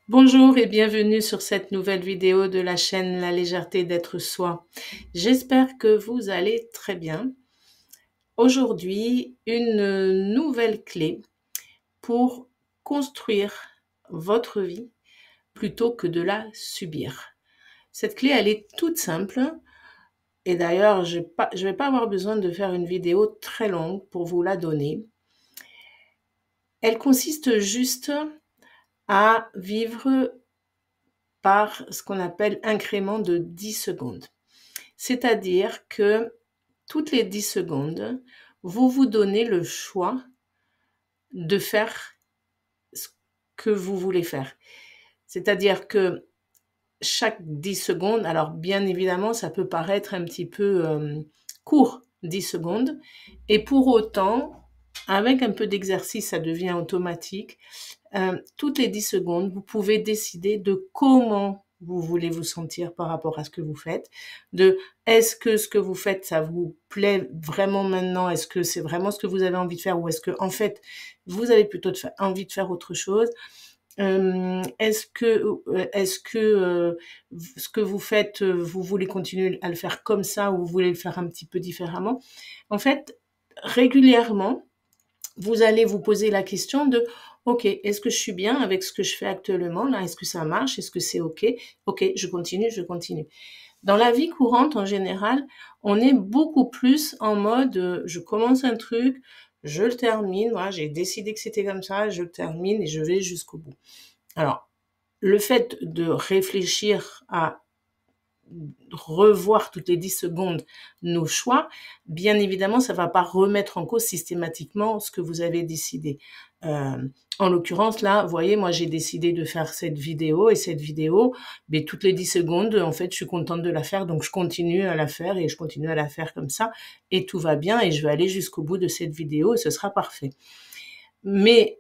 Bonjour et bienvenue sur cette nouvelle vidéo de la chaîne La légèreté d'être soi. J'espère que vous allez très bien. Aujourd'hui, une nouvelle clé pour construire votre vie plutôt que de la subir. Cette clé, elle est toute simple et d'ailleurs, je vais pas avoir besoin de faire une vidéo très longue pour vous la donner. Elle consiste juste à vivre par ce qu'on appelle incrément de 10 secondes. C'est-à-dire que toutes les 10 secondes, vous vous donnez le choix de faire ce que vous voulez faire. C'est-à-dire que chaque 10 secondes, alors bien évidemment, ça peut paraître un petit peu court, 10 secondes, et pour autant, avec un peu d'exercice, ça devient automatique. Toutes les 10 secondes, vous pouvez décider de comment vous voulez vous sentir par rapport à ce que vous faites, de est-ce que ce que vous faites, ça vous plaît vraiment maintenant, est-ce que c'est vraiment ce que vous avez envie de faire ou est-ce que en fait, vous avez plutôt envie de faire autre chose. Est-ce que ce que vous faites, vous voulez continuer à le faire comme ça ou vous voulez le faire un petit peu différemment? En fait, régulièrement, vous allez vous poser la question de OK, est-ce que je suis bien avec ce que je fais actuellement là? Est-ce que ça marche? Est-ce que c'est OK? OK, je continue, je continue. Dans la vie courante, en général, on est beaucoup plus en mode je commence un truc, je le termine, voilà, j'ai décidé que c'était comme ça, je le termine et je vais jusqu'au bout. Alors, le fait de réfléchir à revoir toutes les 10 secondes nos choix, bien évidemment, ça ne va pas remettre en cause systématiquement ce que vous avez décidé. En l'occurrence, là, vous voyez, moi, j'ai décidé de faire cette vidéo et cette vidéo, mais toutes les 10 secondes, en fait, je suis contente de la faire, donc je continue à la faire et je continue à la faire comme ça et tout va bien et je vais aller jusqu'au bout de cette vidéo et ce sera parfait. Mais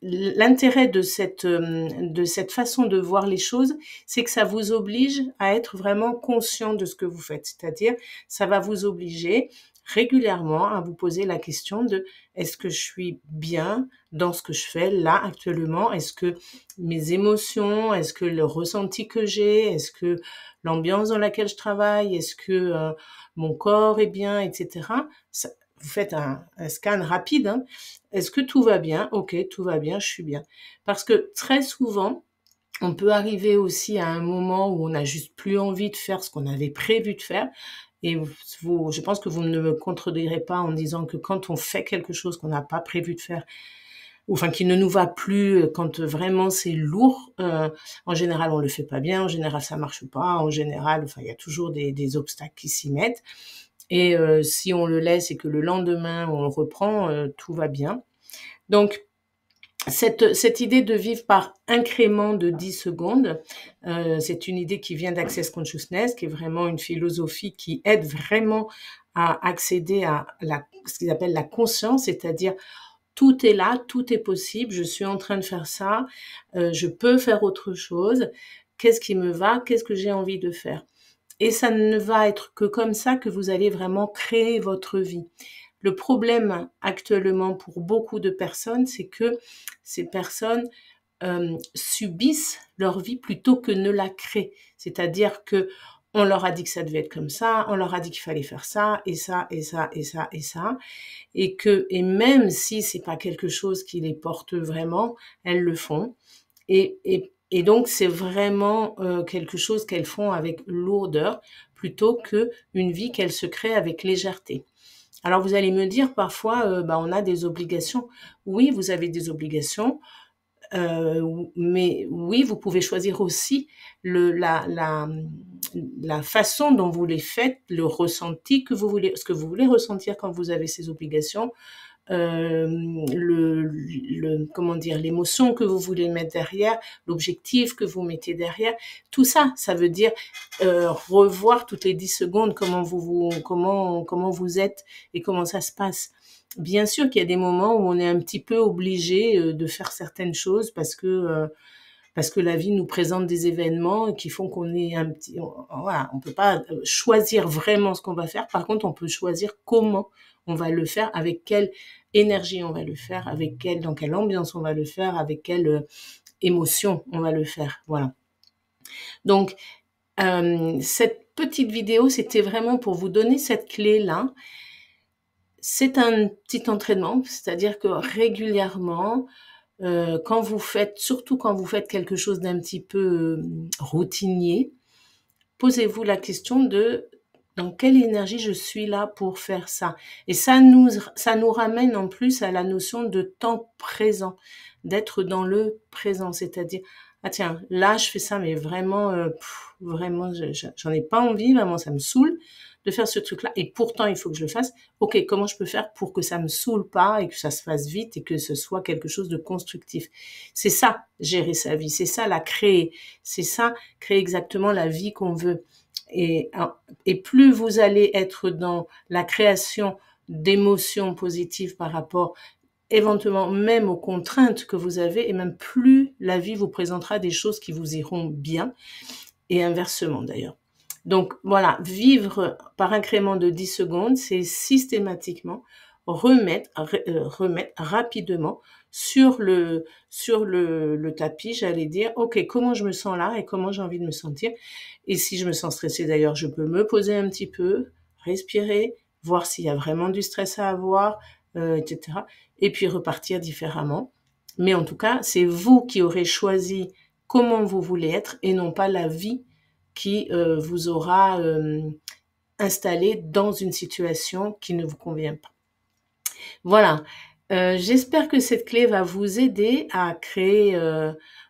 l'intérêt de cette façon de voir les choses, c'est que ça vous oblige à être vraiment conscient de ce que vous faites. C'est-à-dire, ça va vous obliger régulièrement à vous poser la question de est-ce que je suis bien dans ce que je fais là actuellement? Est-ce que mes émotions, est-ce que le ressenti que j'ai, est-ce que l'ambiance dans laquelle je travaille, est-ce que mon corps est bien, etc. Vous faites un scan rapide, hein. Est-ce que tout va bien? OK, tout va bien, je suis bien. Parce que très souvent, on peut arriver aussi à un moment où on n'a juste plus envie de faire ce qu'on avait prévu de faire. Et je pense que vous ne me contredirez pas en disant que quand on fait quelque chose qu'on n'a pas prévu de faire, ou enfin qui ne nous va plus, quand vraiment c'est lourd, en général on le fait pas bien, en général ça marche pas, en général, enfin il y a toujours des obstacles qui s'y mettent. Et si on le laisse et que le lendemain on reprend, tout va bien. Donc cette idée de vivre par incrément de 10 secondes, c'est une idée qui vient d'Access Consciousness, qui est vraiment une philosophie qui aide vraiment à accéder à ce qu'ils appellent la conscience, c'est-à-dire tout est là, tout est possible, je suis en train de faire ça, je peux faire autre chose, qu'est-ce qui me va, qu'est-ce que j'ai envie de faire. Et ça ne va être que comme ça que vous allez vraiment créer votre vie. Le problème actuellement pour beaucoup de personnes, c'est que ces personnes subissent leur vie plutôt que ne la créent. C'est-à-dire que on leur a dit que ça devait être comme ça, on leur a dit qu'il fallait faire ça, et ça, et ça, et ça, et ça, et même si c'est pas quelque chose qui les porte vraiment, elles le font. Et donc, c'est vraiment quelque chose qu'elles font avec lourdeur plutôt que une vie qu'elles se créent avec légèreté. Alors, vous allez me dire parfois, on a des obligations. Oui, vous avez des obligations, mais oui, vous pouvez choisir aussi la façon dont vous les faites, le ressenti que vous voulez, ce que vous voulez ressentir quand vous avez ces obligations, comment dire, l'émotion que vous voulez mettre derrière, l'objectif que vous mettez derrière, tout ça, ça veut dire revoir toutes les 10 secondes comment vous êtes et comment ça se passe. Bien sûr qu'il y a des moments où on est un petit peu obligé de faire certaines choses parce que la vie nous présente des événements qui font qu'on est voilà, on peut pas choisir vraiment ce qu'on va faire. Par contre, on peut choisir comment on va le faire, avec quelle énergie on va le faire, dans quelle ambiance on va le faire, avec quelle émotion, on va le faire. Voilà. Donc, cette petite vidéo, c'était vraiment pour vous donner cette clé-là. C'est un petit entraînement, c'est-à-dire que régulièrement, quand vous faites, surtout quand vous faites quelque chose d'un petit peu routinier, posez-vous la question de dans quelle énergie je suis là pour faire ça. Et ça nous ramène en plus à la notion de temps présent, d'être dans le présent, c'est-à-dire ah tiens, là je fais ça, mais vraiment, vraiment, j'en ai pas envie, vraiment ça me saoule de faire ce truc-là, et pourtant il faut que je le fasse. Ok, comment je peux faire pour que ça me saoule pas et que ça se fasse vite et que ce soit quelque chose de constructif. C'est ça, gérer sa vie, c'est ça la créer, c'est ça créer exactement la vie qu'on veut. Et plus vous allez être dans la création d'émotions positives par rapport éventuellement même aux contraintes que vous avez, et même plus la vie vous présentera des choses qui vous iront bien, et inversement d'ailleurs. Donc voilà, vivre par incrément de 10 secondes, c'est systématiquement remettre rapidement sur le tapis, j'allais dire, ok, comment je me sens là et comment j'ai envie de me sentir. Et si je me sens stressée d'ailleurs, je peux me poser un petit peu, respirer, voir s'il y a vraiment du stress à avoir, etc. Et puis repartir différemment. Mais en tout cas, c'est vous qui aurez choisi comment vous voulez être et non pas la vie qui vous aura installé dans une situation qui ne vous convient pas. Voilà, j'espère que cette clé va vous aider à créer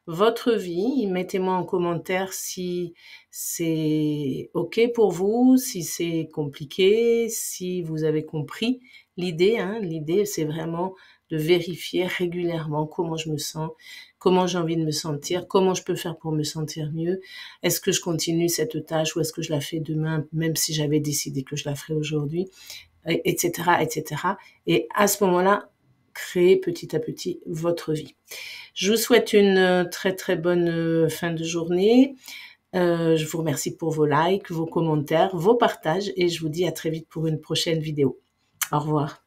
votre vie. Mettez-moi en commentaire si c'est OK pour vous, si c'est compliqué, si vous avez compris l'idée. L'idée, c'est vraiment de vérifier régulièrement comment je me sens, comment j'ai envie de me sentir, comment je peux faire pour me sentir mieux. Est-ce que je continue cette tâche ou est-ce que je la fais demain, même si j'avais décidé que je la ferais aujourd'hui, etc., etc. Et à ce moment-là, créez petit à petit votre vie. Je vous souhaite une très très bonne fin de journée. Je vous remercie pour vos likes, vos commentaires, vos partages et je vous dis à très vite pour une prochaine vidéo. Au revoir.